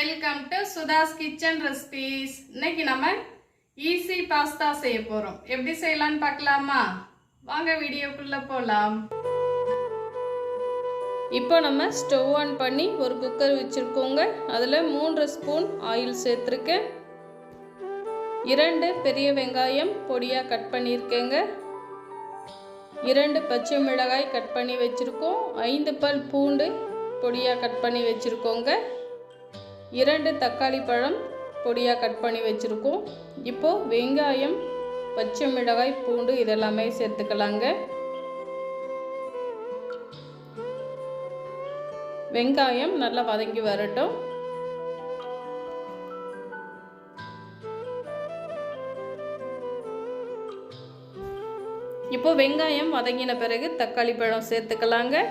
Welcome to Sudha's kitchen recipes. இன்னைக்கு நம்ம easy pasta செய்ய போறோம். எப்படி செய்யலாம்னு பார்க்கலாமா? வாங்க வீடியோக்குள்ள போலாம். இப்போ நம்ம ஸ்டவ் ஆன் பண்ணி ஒரு குக்கர் வச்சுருக்கோங்க. அதில் 3 ஸ்பூன் ஆயில் சேர்த்துருக்கேன். 2 பெரிய வெங்காயம் பொடியாக கட் பண்ணியிருக்கேங்க. 2 பச்சை மிளகாய் கட் பண்ணி வச்சுருக்கோம். 5 பல் பூண்டு பொடியாக கட் பண்ணி வச்சுருக்கோங்க. 2 தக்காளி பழம் பொடியாக கட் பண்ணி வச்சுருக்கோம். இப்போது வெங்காயம், பச்சை மிளகாய், பூண்டு இதெல்லாமே சேர்த்துக்கலாங்க. வெங்காயம் நல்லா வதங்கி வரட்டும். இப்போ வெங்காயம் வதங்கின பிறகு தக்காளி பழம் சேர்த்துக்கலாங்க.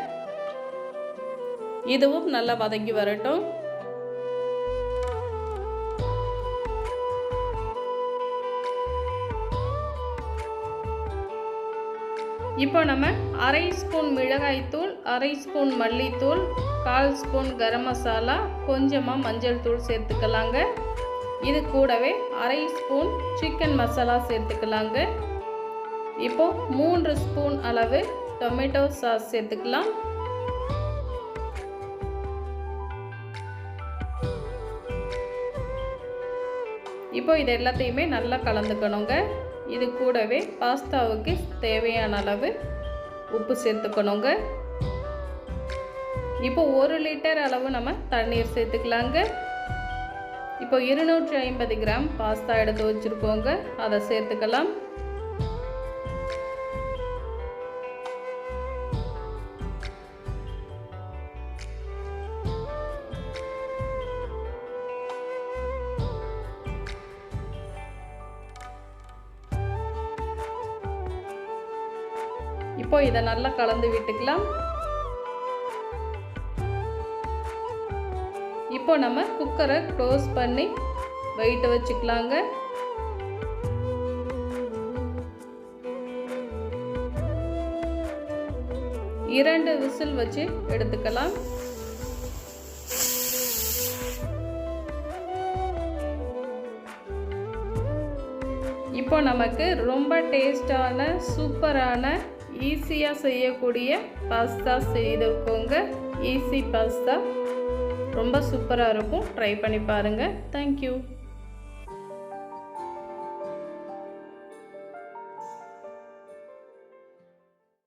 இதுவும் நல்லா வதங்கி வரட்டும். இப்போ நம்ம 1/2 ஸ்பூன் மிளகாய்த்தூள், 1/2 ஸ்பூன் மல்லித்தூள், 1/4 ஸ்பூன் கரம் மசாலா, கொஞ்சமாக மஞ்சள் தூள் சேர்த்துக்கலாங்க. இது கூடவே 1/2 ஸ்பூன் சிக்கன் மசாலா சேர்த்துக்கலாங்க. இப்போது 3 ஸ்பூன் அளவு டொமேட்டோ சாஸ் சேர்த்துக்கலாம். இப்போ இது எல்லாத்தையுமே நல்லா கலந்துக்கணுங்க. இது கூடவே பாஸ்தாவுக்கு தேவையான அளவு உப்பு சேர்த்துக்கணுங்க. இப்போ 1 லிட்டர் அளவு நம்ம தண்ணீர் சேர்த்துக்கலாங்க. இப்போ 250 கிராம் பாஸ்தா எடுத்து வச்சுருக்கோங்க, அதை சேர்த்துக்கலாம். இப்போ இதை நல்லா கலந்து விட்டுக்கலாம். இப்போ நம்ம குக்கரை க்ளோஸ் பண்ணி வெயிட் வச்சுக்கலாங்க. இரண்டு விசில் வச்சு எடுத்துக்கலாம். இப்போ நமக்கு ரொம்ப டேஸ்டான சூப்பரான ஈஸியாக செய்யக்கூடிய பாஸ்தா செய்திருக்கோங்க. ஈஸி பாஸ்தா ரொம்ப சூப்பராக இருக்கும். ட்ரை பண்ணி பாருங்கள். தேங்க்யூ.